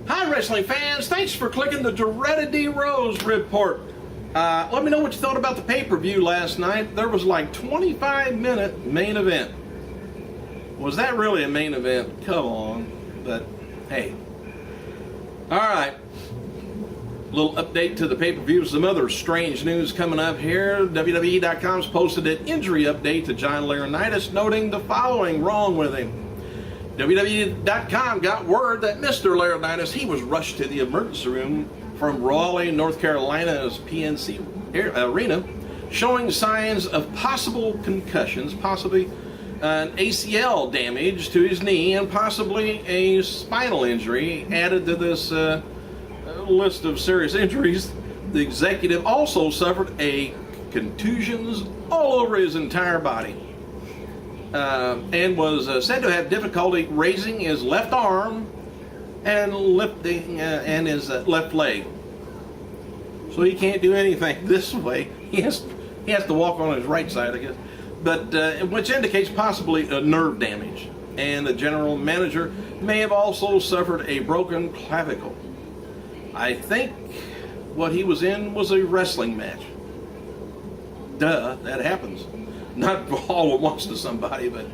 Hi, wrestling fans. Thanks for clicking the Doretta D. Rose report. Let me know what you thought about the pay-per-view last night. There was like 25-minute main event. Was that really a main event? Come on. But, hey. All right. Little update to the pay-per-view. Some other strange news coming up here. WWE.com's posted an injury update to John Laurinaitis, noting the following wrong with him. WWE.com got word that Mr. Laurinaitis, he was rushed to the emergency room from Raleigh, North Carolina's PNC Arena, showing signs of possible concussions, possibly an ACL damage to his knee, and possibly a spinal injury added to this list of serious injuries. The executive also suffered contusions all over his entire body. And was said to have difficulty raising his left arm and lifting and his left leg. So he can't do anything this way. He has to walk on his right side, I guess. But which indicates possibly a nerve damage. And the general manager may have also suffered a broken clavicle. I think what he was in was a wrestling match. Duh, that happens. Not all at once to somebody, but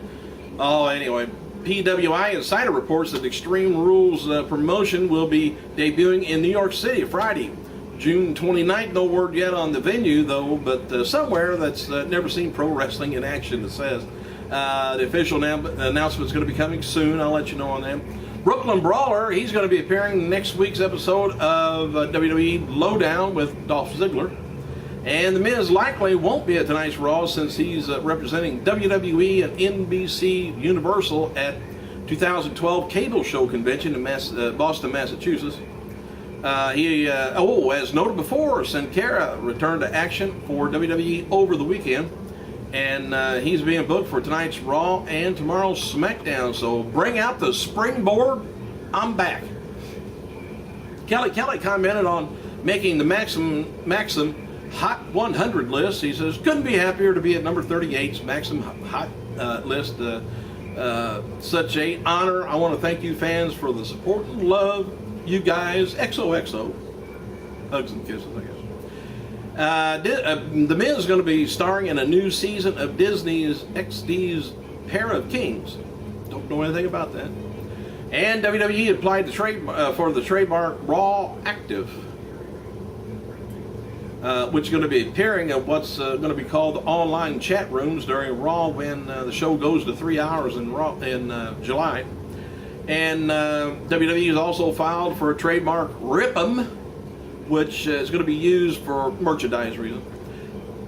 anyway. PWI Insider reports that Extreme Rules promotion will be debuting in New York City Friday, June 29th. No word yet on the venue, though, but somewhere that's never seen pro wrestling in action, it says. The official announcement is going to be coming soon. I'll let you know on that. Brooklyn Brawler, he's going to be appearing in next week's episode of WWE Lowdown with Dolph Ziggler. And The Miz likely won't be at tonight's Raw since he's representing WWE and NBC Universal at 2012 Cable Show Convention in Boston, Massachusetts. As noted before, Sin Cara returned to action for WWE over the weekend. And he's being booked for tonight's Raw and tomorrow's SmackDown. So bring out the springboard. I'm back. Kelly commented on making the Maxim Hot 100 list. He says, couldn't be happier to be at number 38's Maxim Hot list. Such a honor. I want to thank you fans for the support and love. You guys, XOXO. Hugs and kisses, I guess. The Miz is going to be starring in a new season of Disney's XD's Pair of Kings. Don't know anything about that. And WWE applied for the trademark Raw Active, which is going to be appearing at what's going to be called the online chat rooms during Raw when the show goes to 3 hours in July. And WWE has also filed for a trademark Rip 'em, which is going to be used for merchandise reasons.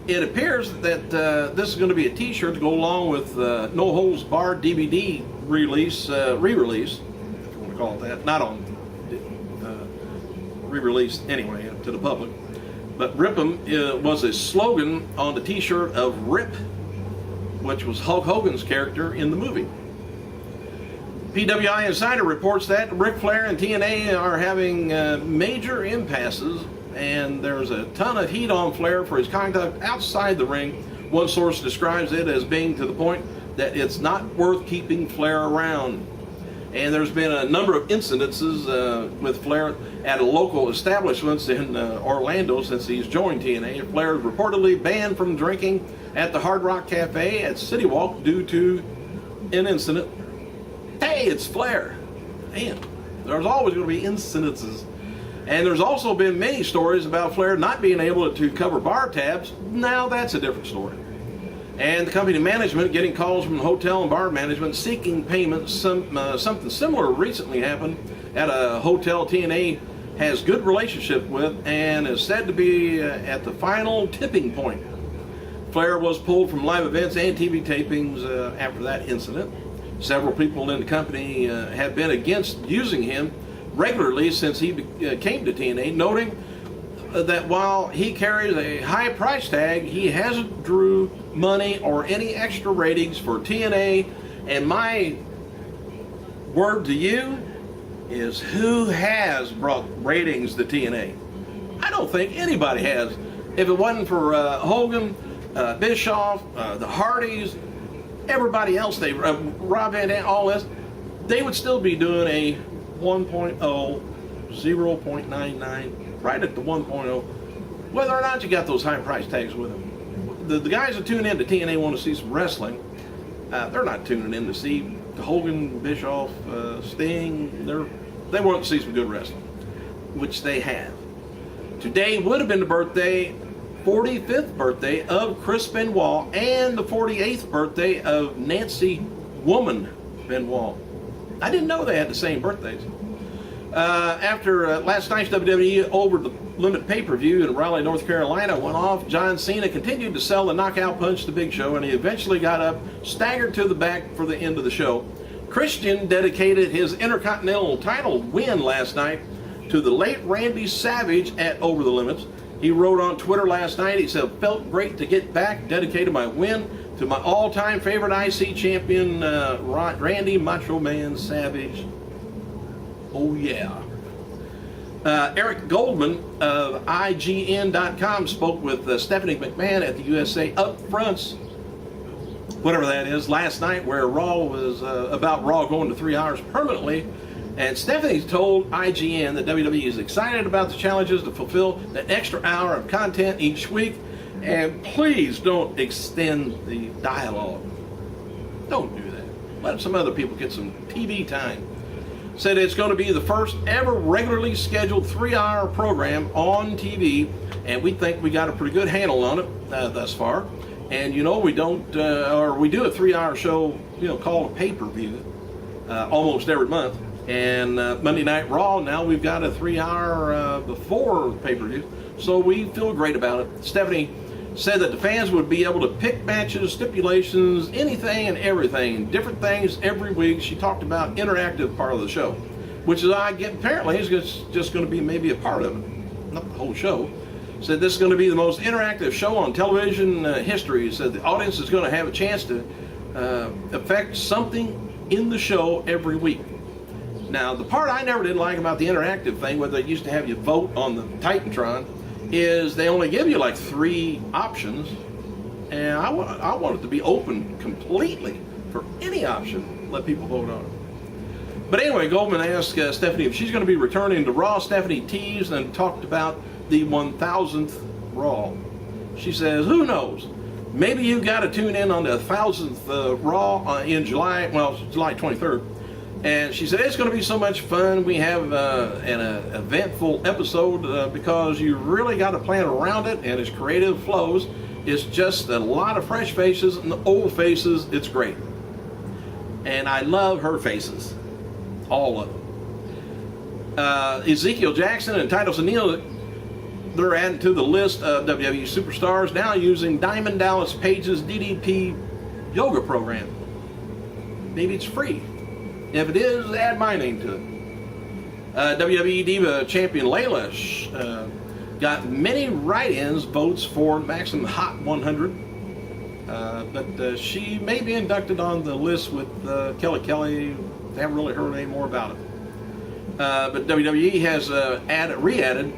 It appears that this is going to be a t-shirt to go along with No Holds Barred DVD re-release, if you want to call it that. Not on re-release anyway to the public. But Rip 'em was a slogan on the t-shirt of Rip, which was Hulk Hogan's character in the movie. PWI Insider reports that Ric Flair and TNA are having major impasses, and there's a ton of heat on Flair for his conduct outside the ring. One source describes it as being to the point that it's not worth keeping Flair around. And there's been a number of incidences with Flair at a local establishments in Orlando since he's joined TNA. Flair is reportedly banned from drinking at the Hard Rock Cafe at City Walk due to an incident. Hey, it's Flair. Man, there's always going to be incidences. And there's also been many stories about Flair not being able to cover bar tabs. Now that's a different story. And the company management getting calls from hotel and bar management seeking payment. Something similar recently happened at a hotel TNA has good relationship with and is said to be at the final tipping point. Flair was pulled from live events and TV tapings after that incident. Several people in the company have been against using him regularly since he came to TNA, noting that while he carries a high price tag, he hasn't drew money or any extra ratings for TNA. And my word to you is, who has brought ratings to TNA? I don't think anybody has. If it wasn't for Hogan, Bischoff, the Hardys, everybody else, Rob Van Dam, all this, they would still be doing a 1.0 0.99, right at the 1.0. Whether or not you got those high price tags with them. The guys that tune in to TNA want to see some wrestling. They're not tuning in to see Hogan, Bischoff, Sting. They want to see some good wrestling, which they have. Today would have been the 45th birthday of Chris Benoit and the 48th birthday of Nancy Woman Benoit. I didn't know they had the same birthdays. After last night's WWE Over the Limit pay-per-view in Raleigh, North Carolina went off, John Cena continued to sell the knockout punch to Big Show, and he eventually got up, staggered to the back for the end of the show. Christian dedicated his Intercontinental title win last night to the late Randy Savage at Over the Limits. He wrote on Twitter last night, he said, "Felt great to get back, dedicated my win to my all-time favorite IC champion, Randy Macho Man Savage. Oh yeah." Eric Goldman of IGN.com spoke with Stephanie McMahon at the USA Upfronts, whatever that is, last night, where Raw was about Raw going to 3 hours permanently. And Stephanie told IGN that WWE is excited about the challenges to fulfill an extra hour of content each week, and please don't extend the dialogue. Don't do that. Let some other people get some TV time. Said it's going to be the first ever regularly scheduled 3-hour program on TV, and we think we got a pretty good handle on it thus far. And you know, we don't, or we do a 3-hour show, you know, called a pay-per-view almost every month. And Monday Night Raw, now we've got a 3-hour before the pay-per-view, so we feel great about it. Stephanie said that the fans would be able to pick matches, stipulations, anything and everything, different things every week. She talked about interactive part of the show, which is, I get, apparently is just going to be maybe a part of it, not the whole show. Said this is going to be the most interactive show on television history. Said the audience is going to have a chance to affect something in the show every week. Now, the part I never did like about the interactive thing, where they used to have you vote on the Titantron, is they only give you like 3 options, and I want it to be open completely for any option. Let people vote on it. But anyway, Goldman asked Stephanie if she's going to be returning to Raw. Stephanie teased and talked about the 1000th Raw. She says, "Who knows? Maybe you've got to tune in on the 1000th Raw in July. Well, July 23rd." And she said, "It's going to be so much fun. We have an eventful episode because you really got to plan around it, and as creative flows, it's just a lot of fresh faces and the old faces. It's great." And I love her faces, all of them. Ezekiel Jackson and Titus O'Neil, they're added to the list of WWE superstars now using Diamond Dallas Page's DDP yoga program. Maybe it's free. If it is, add my name to it. WWE Diva Champion Layla got many write-ins votes for Maximum Hot 100, but she may be inducted on the list with Kelly Kelly. They haven't really heard any more about it. But WWE has re-added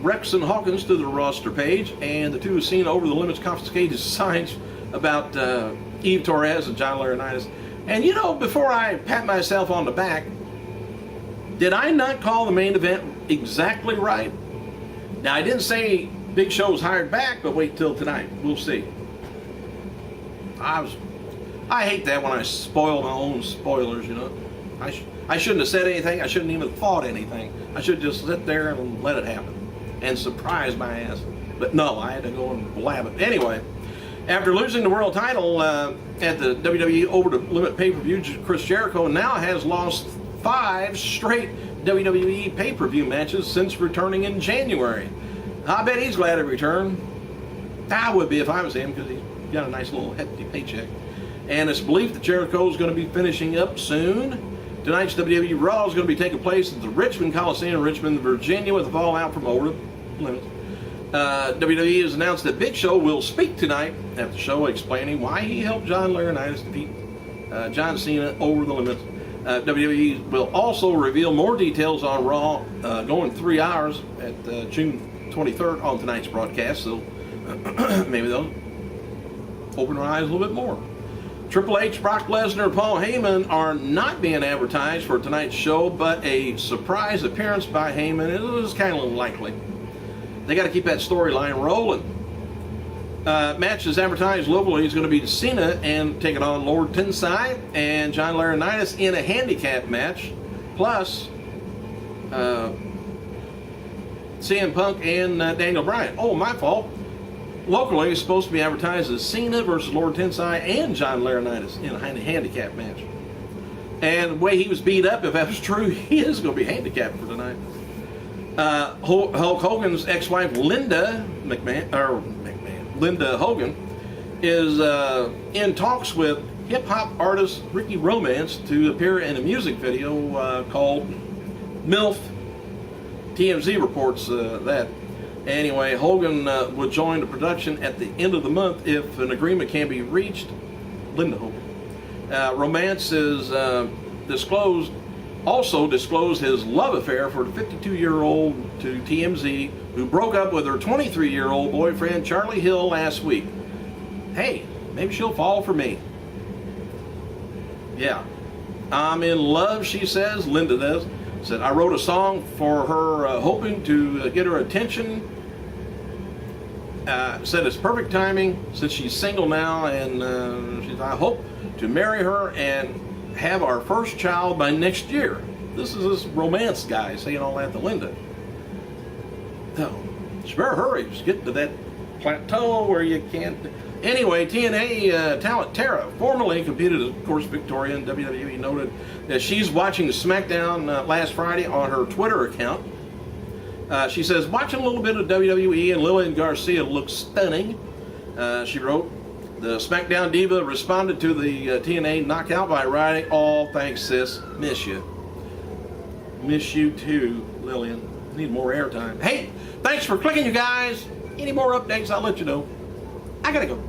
Rex and Hawkins to the roster page, and the two have seen Over the Limits confiscated signs about Eve Torres and John Laurinaitis. And you know, before I pat myself on the back, did I not call the main event exactly right? Now, I didn't say Big Show's hired back, but wait till tonight. We'll see. I hate that when I spoil my own spoilers, you know. I shouldn't have said anything. I shouldn't even have thought anything. I should just sit there and let it happen and surprise my ass. But no, I had to go and blab it. Anyway, after losing the world title at the WWE Over the Limit pay-per-view, Chris Jericho now has lost 5 straight WWE pay-per-view matches since returning in January. I bet he's glad to return. I would be if I was him, because he's got a nice little hefty paycheck. And it's believed that Jericho is going to be finishing up soon. Tonight's WWE Raw is going to be taking place at the Richmond Coliseum in Richmond, Virginia, with a fallout from Over the Limit. WWE has announced that Big Show will speak tonight at the show, explaining why he helped John Laurinaitis defeat John Cena over the limits. WWE will also reveal more details on Raw going 3 hours at June 23rd on tonight's broadcast, so maybe they'll open their eyes a little bit more. Triple H, Brock Lesnar, and Paul Heyman are not being advertised for tonight's show, but a surprise appearance by Heyman is kind of unlikely. They got to keep that storyline rolling. Match is advertised locally is going to be Cena and taking on Lord Tensai and John Laurinaitis in a handicap match, plus CM Punk and Daniel Bryan. Oh, my fault. Locally, it's supposed to be advertised as Cena versus Lord Tensai and John Laurinaitis in a handicap match. And the way he was beat up, if that was true, he is going to be handicapped for tonight. Hulk Hogan's ex-wife Linda Hogan is in talks with hip-hop artist Ricky Romance to appear in a music video called MILF. TMZ reports that. Anyway, Hogan would join the production at the end of the month if an agreement can be reached. Linda Hogan. Romance is also disclosed his love affair for the 52-year-old to TMZ, who broke up with her 23-year-old boyfriend Charlie Hill last week. Hey, maybe she'll fall for me. Yeah. I'm in love, she says. Linda does. Said, I wrote a song for her hoping to get her attention. Said it's perfect timing since she's single now, and she said, I hope to marry her and have our first child by next year. This is this romance guy saying all that to Linda. So, she better hurry. Just get to that plateau where you can't. Anyway, TNA talent Tara, formerly competed as, of course, Victoria in WWE, noted that she's watching SmackDown last Friday on her Twitter account. She says, watching a little bit of WWE and Lillian Garcia looks stunning. She wrote, the SmackDown diva responded to the TNA knockout by writing, oh, thanks, sis. Miss you. Miss you too, Lillian. Need more airtime. Hey, thanks for clicking, you guys. Any more updates, I'll let you know. I gotta go.